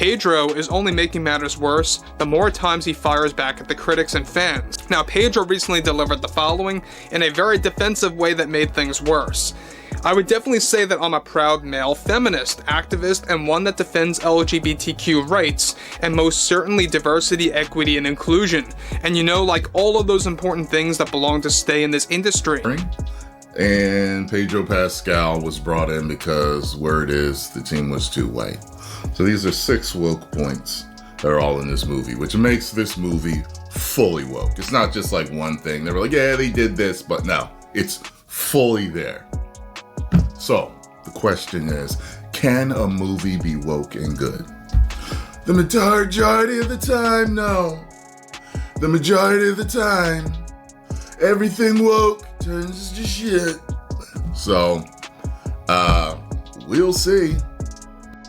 Pedro is only making matters worse the more times he fires back at the critics and fans. Now, Pedro recently delivered the following in a very defensive way that made things worse. I would definitely say that I'm a proud male feminist, activist, and one that defends LGBTQ rights, and most certainly diversity, equity, and inclusion. And like all of those important things that belong to stay in this industry. And Pedro Pascal was brought in because word is the team was too white. So these are 6 woke points that are all in this movie, which makes this movie fully woke. It's not just like one thing. They were like, yeah, they did this, but no, it's fully there. So, the question is, can a movie be woke and good? The majority of the time, no. The majority of the time, everything woke turns to shit. So, we'll see.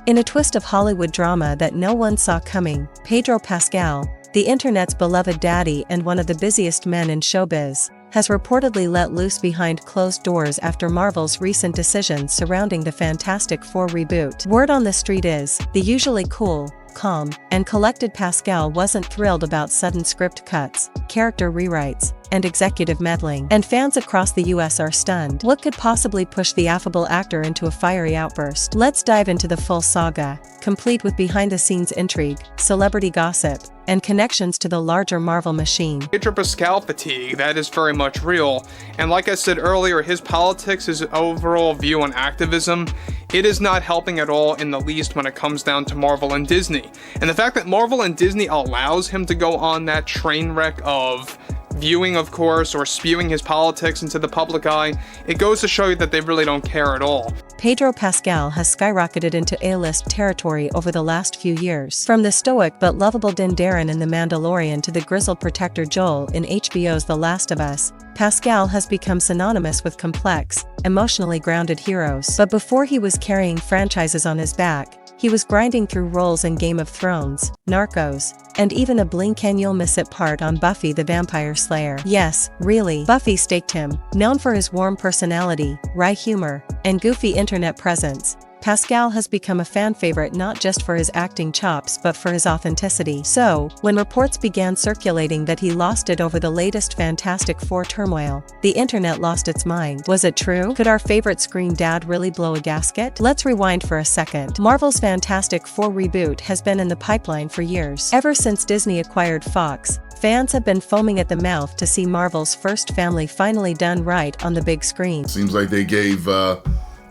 In a twist of Hollywood drama that no one saw coming, Pedro Pascal, the internet's beloved daddy and one of the busiest men in showbiz, has reportedly let loose behind closed doors after Marvel's recent decisions surrounding the Fantastic Four reboot. Word on the street is, the usually cool, calm, and collected Pascal wasn't thrilled about sudden script cuts, character rewrites, and executive meddling, and fans across the US are stunned. What could possibly push the affable actor into a fiery outburst? Let's dive into the full saga, complete with behind-the-scenes intrigue, celebrity gossip, and connections to the larger Marvel machine. Pedro Pascal fatigue, that is very much real, and like I said earlier, his politics, his overall view on activism, it is not helping at all in the least when it comes down to Marvel and Disney. And the fact that Marvel and Disney allows him to go on that train wreck of viewing, of course, or spewing his politics into the public eye, it goes to show you that they really don't care at all. Pedro Pascal has skyrocketed into A-list territory over the last few years. From the stoic but lovable Din Djarin in The Mandalorian to the grizzled protector Joel in HBO's The Last of Us, Pascal has become synonymous with complex, emotionally grounded heroes. But before he was carrying franchises on his back, he was grinding through roles in Game of Thrones, Narcos, and even a blink-and-you'll-miss-it part on Buffy the Vampire Slayer. Yes, really, Buffy staked him. Known for his warm personality, wry humor, and goofy internet presence, Pascal has become a fan favorite not just for his acting chops but for his authenticity. So, when reports began circulating that he lost it over the latest Fantastic Four turmoil, the internet lost its mind. Was it true? Could our favorite screen dad really blow a gasket? Let's rewind for a second. Marvel's Fantastic Four reboot has been in the pipeline for years. Ever since Disney acquired Fox, fans have been foaming at the mouth to see Marvel's first family finally done right on the big screen. Seems like they gave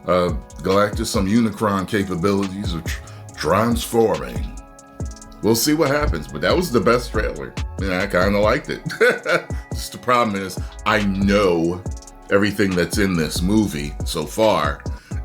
Galactus some Unicron capabilities of transforming. We'll see what happens, but that was the best trailer. I kind of liked it. Just the problem is, I know everything that's in this movie so far,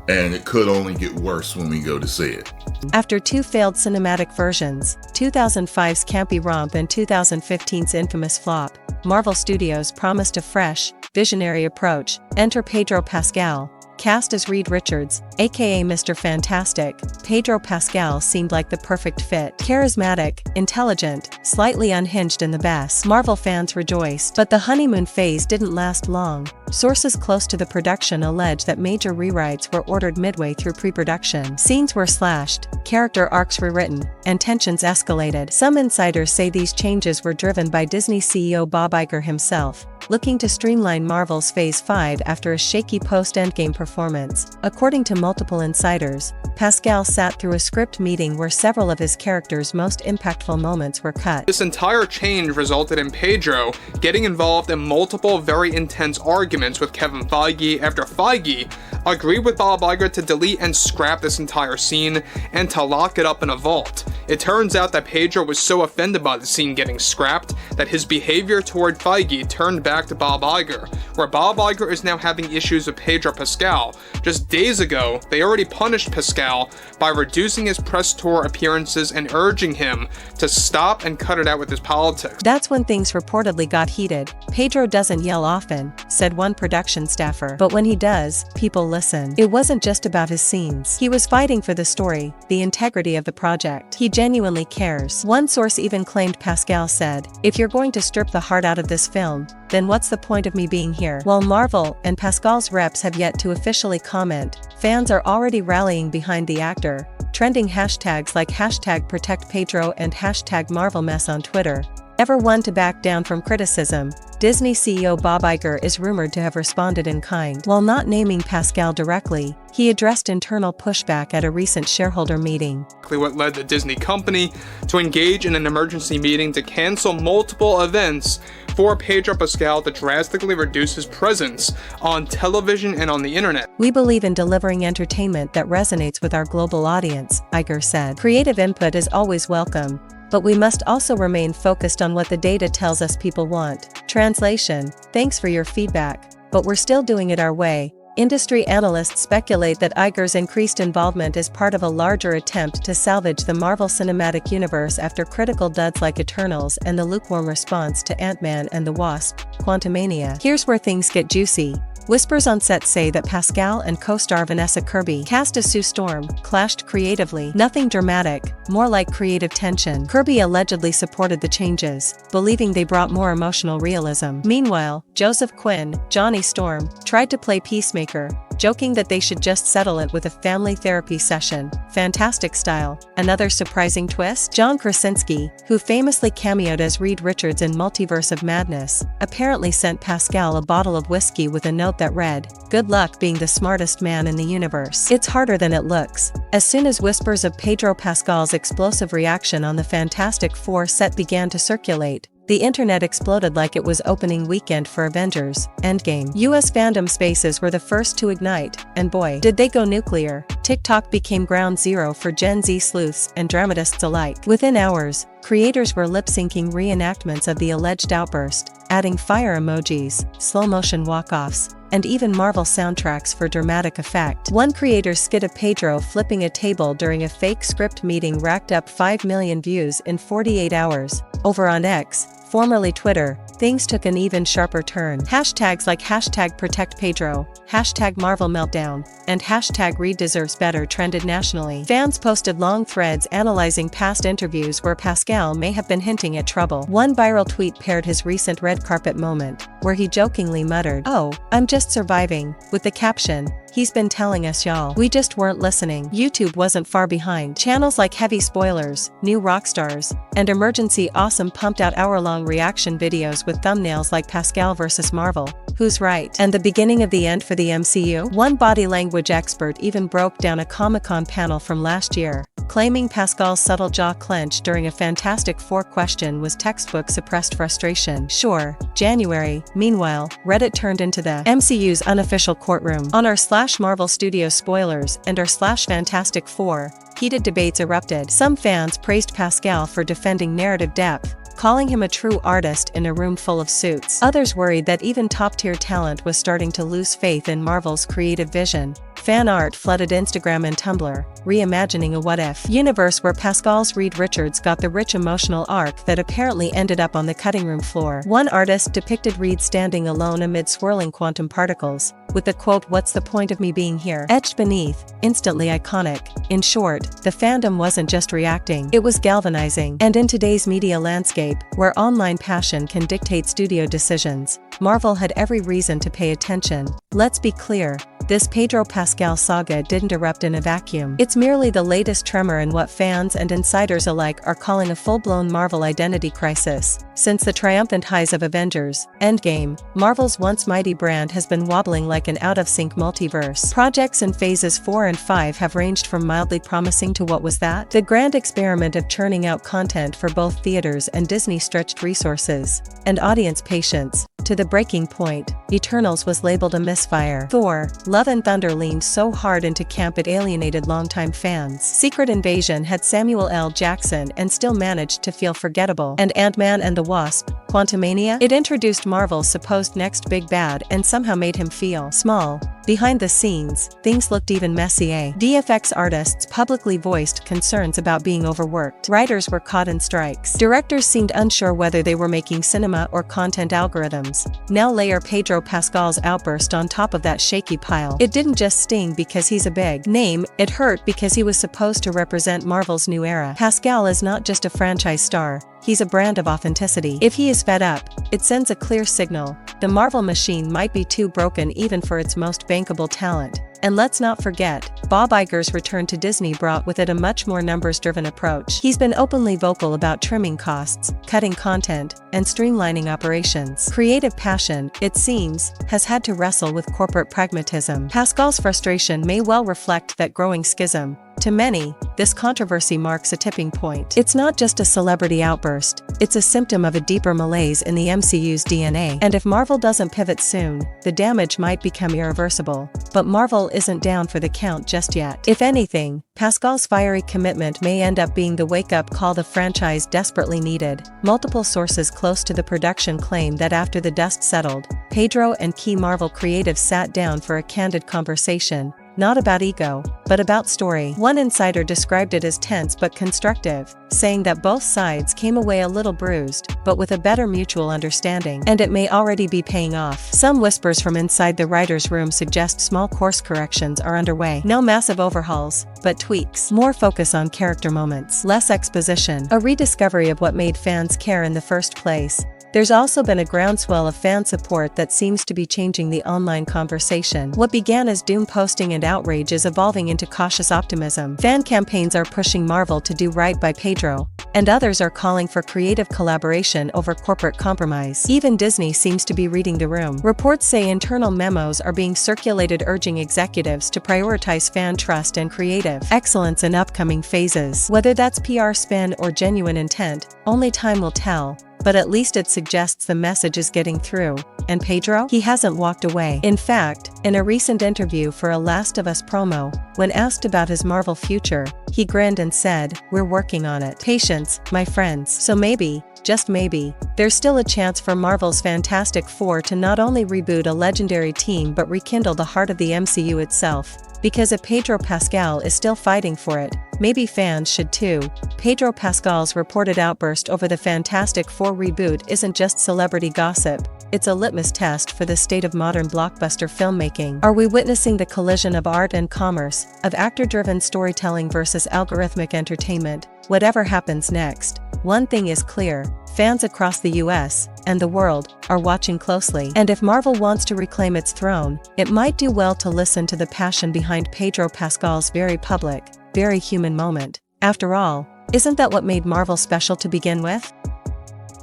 and it could only get worse when we go to see it. After 2 failed cinematic versions, 2005's campy romp and 2015's infamous flop, Marvel Studios promised a fresh, visionary approach. Enter Pedro Pascal. Cast as Reed Richards, aka Mr. Fantastic, Pedro Pascal seemed like the perfect fit. Charismatic, intelligent, slightly unhinged and the best. Marvel fans rejoiced. But the honeymoon phase didn't last long. Sources close to the production allege that major rewrites were ordered midway through pre-production. Scenes were slashed, character arcs rewritten, and tensions escalated. Some insiders say these changes were driven by Disney CEO Bob Iger himself, looking to streamline Marvel's Phase 5 after a shaky post-Endgame performance. According to multiple insiders, Pascal sat through a script meeting where several of his characters' most impactful moments were cut. This entire change resulted in Pedro getting involved in multiple very intense arguments with Kevin Feige after Feige agreed with Bob Iger to delete and scrap this entire scene and to lock it up in a vault. It turns out that Pedro was so offended by the scene getting scrapped that his behavior toward Feige turned back to Bob Iger, where Bob Iger is now having issues with Pedro Pascal. Just days ago, they already punished Pascal by reducing his press tour appearances and urging him to stop and cut it out with his politics. That's when things reportedly got heated. Pedro doesn't yell often, said one production staffer, but when he does, people listen. It wasn't just about his scenes. He was fighting for the story, the integrity of the project. He genuinely cares. One source even claimed Pascal said, "If you're going to strip the heart out of this film, then what's the point of me being here?" While Marvel and Pascal's reps have yet to officially comment, fans are already rallying behind the actor, trending hashtags like #ProtectPedro and #MarvelMess on Twitter. Ever one to back down from criticism, Disney CEO Bob Iger is rumored to have responded in kind. While not naming Pascal directly, he addressed internal pushback at a recent shareholder meeting. What led the Disney company to engage in an emergency meeting to cancel multiple events for Pedro Pascal to drastically reduce his presence on television and on the internet. "We believe in delivering entertainment that resonates with our global audience," Iger said. "Creative input is always welcome, but we must also remain focused on what the data tells us people want." Translation: Thanks for your feedback, but we're still doing it our way. Industry analysts speculate that Iger's increased involvement is part of a larger attempt to salvage the Marvel Cinematic Universe after critical duds like Eternals and the lukewarm response to Ant-Man and the Wasp: Quantumania. Here's where things get juicy. Whispers on set say that Pascal and co-star Vanessa Kirby, cast as Sue Storm, clashed creatively. Nothing dramatic, more like creative tension. Kirby allegedly supported the changes, believing they brought more emotional realism. Meanwhile, Joseph Quinn, Johnny Storm, tried to play peacemaker, joking that they should just settle it with a family therapy session. Fantastic style. Another surprising twist? John Krasinski, who famously cameoed as Reed Richards in Multiverse of Madness, apparently sent Pascal a bottle of whiskey with a note that read, "Good luck being the smartest man in the universe. It's harder than it looks." As soon as whispers of Pedro Pascal's explosive reaction on the Fantastic Four set began to circulate, the internet exploded like it was opening weekend for Avengers: Endgame. US fandom spaces were the first to ignite, and boy, did they go nuclear. TikTok became ground zero for Gen Z sleuths and dramatists alike. Within hours, creators were lip-syncing reenactments of the alleged outburst, adding fire emojis, slow-motion walk-offs, and even Marvel soundtracks for dramatic effect. One creator's skit of Pedro flipping a table during a fake script meeting racked up 5 million views in 48 hours. Over on X, formerly Twitter, things took an even sharper turn. Hashtags like #ProtectPedro, #MarvelMeltdown, and #ReedDeservesBetter trended nationally. Fans posted long threads analyzing past interviews where Pascal may have been hinting at trouble. One viral tweet paired his recent red carpet moment, where he jokingly muttered, "Oh, I'm just surviving," with the caption, "He's been telling us y'all. We just weren't listening." YouTube wasn't far behind. Channels like Heavy Spoilers, New Rockstars, and Emergency Awesome pumped out hour-long reaction videos with thumbnails like Pascal vs. Marvel, Who's Right, and the beginning of the end for the MCU. One body language expert even broke down a Comic-Con panel from last year, claiming Pascal's subtle jaw clench during a Fantastic Four question was textbook suppressed frustration. Sure, January. Meanwhile, Reddit turned into the MCU's unofficial courtroom. On our /Marvel Studios spoilers and our /Fantastic Four, heated debates erupted. Some fans praised Pascal for defending narrative depth, calling him a true artist in a room full of suits. Others worried that even top-tier talent was starting to lose faith in Marvel's creative vision. Fan art flooded Instagram and Tumblr, reimagining a what-if universe where Pascal's Reed Richards got the rich emotional arc that apparently ended up on the cutting room floor. One artist depicted Reed standing alone amid swirling quantum particles, with the quote, "What's the point of me being here?" etched beneath, instantly iconic. In short, the fandom wasn't just reacting, it was galvanizing. And in today's media landscape, where online passion can dictate studio decisions, Marvel had every reason to pay attention. Let's be clear, this Pedro Pascal saga didn't erupt in a vacuum. It's merely the latest tremor in what fans and insiders alike are calling a full-blown Marvel identity crisis. Since the triumphant highs of Avengers: Endgame, Marvel's once mighty brand has been wobbling like an out-of-sync multiverse. Projects in phases 4 and 5 have ranged from mildly promising to what was that? The grand experiment of churning out content for both theaters and Disney stretched resources and audience patience, to the breaking point. Eternals was labeled a misfire. Thor: Love and Thunder leaned so hard into camp it alienated longtime fans. Secret Invasion had Samuel L. Jackson and still managed to feel forgettable. And Ant-Man and the Wasp: Quantumania? It introduced Marvel's supposed next big bad and somehow made him feel small. Behind the scenes, things looked even messier. VFX artists publicly voiced concerns about being overworked. Writers were caught in strikes. Directors seemed unsure whether they were making cinema or content algorithms. Now layer Pedro Pascal's outburst on top of that shaky pile. It didn't just sting because he's a big name, it hurt because he was supposed to represent Marvel's new era. Pascal is not just a franchise star, he's a brand of authenticity. If he is fed up, it sends a clear signal. The Marvel machine might be too broken even for its most bankable talent. And let's not forget, Bob Iger's return to Disney brought with it a much more numbers-driven approach. He's been openly vocal about trimming costs, cutting content, and streamlining operations. Creative passion, it seems, has had to wrestle with corporate pragmatism. Pascal's frustration may well reflect that growing schism. To many, this controversy marks a tipping point. It's not just a celebrity outburst, it's a symptom of a deeper malaise in the MCU's DNA. And if Marvel doesn't pivot soon, the damage might become irreversible. But Marvel isn't down for the count just yet. If anything, Pascal's fiery commitment may end up being the wake-up call the franchise desperately needed. Multiple sources close to the production claim that after the dust settled, Pedro and key Marvel creatives sat down for a candid conversation. Not about ego, but about story. One insider described it as tense but constructive, saying that both sides came away a little bruised, but with a better mutual understanding, and it may already be paying off. Some whispers from inside the writer's room suggest small course corrections are underway. No massive overhauls, but tweaks. More focus on character moments. Less exposition. A rediscovery of what made fans care in the first place. There's also been a groundswell of fan support that seems to be changing the online conversation. What began as doom posting and outrage is evolving into cautious optimism. Fan campaigns are pushing Marvel to do right by Pedro, and others are calling for creative collaboration over corporate compromise. Even Disney seems to be reading the room. Reports say internal memos are being circulated urging executives to prioritize fan trust and creative excellence in upcoming phases. Whether that's PR spin or genuine intent, only time will tell. But at least it suggests the message is getting through. And Pedro? He hasn't walked away. In fact, in a recent interview for a Last of Us promo, when asked about his Marvel future, he grinned and said, "We're working on it. Patience, my friends." So maybe, just maybe, there's still a chance for Marvel's Fantastic Four to not only reboot a legendary team but rekindle the heart of the MCU itself. Because if Pedro Pascal is still fighting for it, maybe fans should too. Pedro Pascal's reported outburst over the Fantastic Four reboot isn't just celebrity gossip, it's a litmus test for the state of modern blockbuster filmmaking. Are we witnessing the collision of art and commerce, of actor-driven storytelling versus algorithmic entertainment? Whatever happens next, one thing is clear, fans across the US, and the world, are watching closely. And if Marvel wants to reclaim its throne, it might do well to listen to the passion behind Pedro Pascal's very public, very human moment. After all, isn't that what made Marvel special to begin with?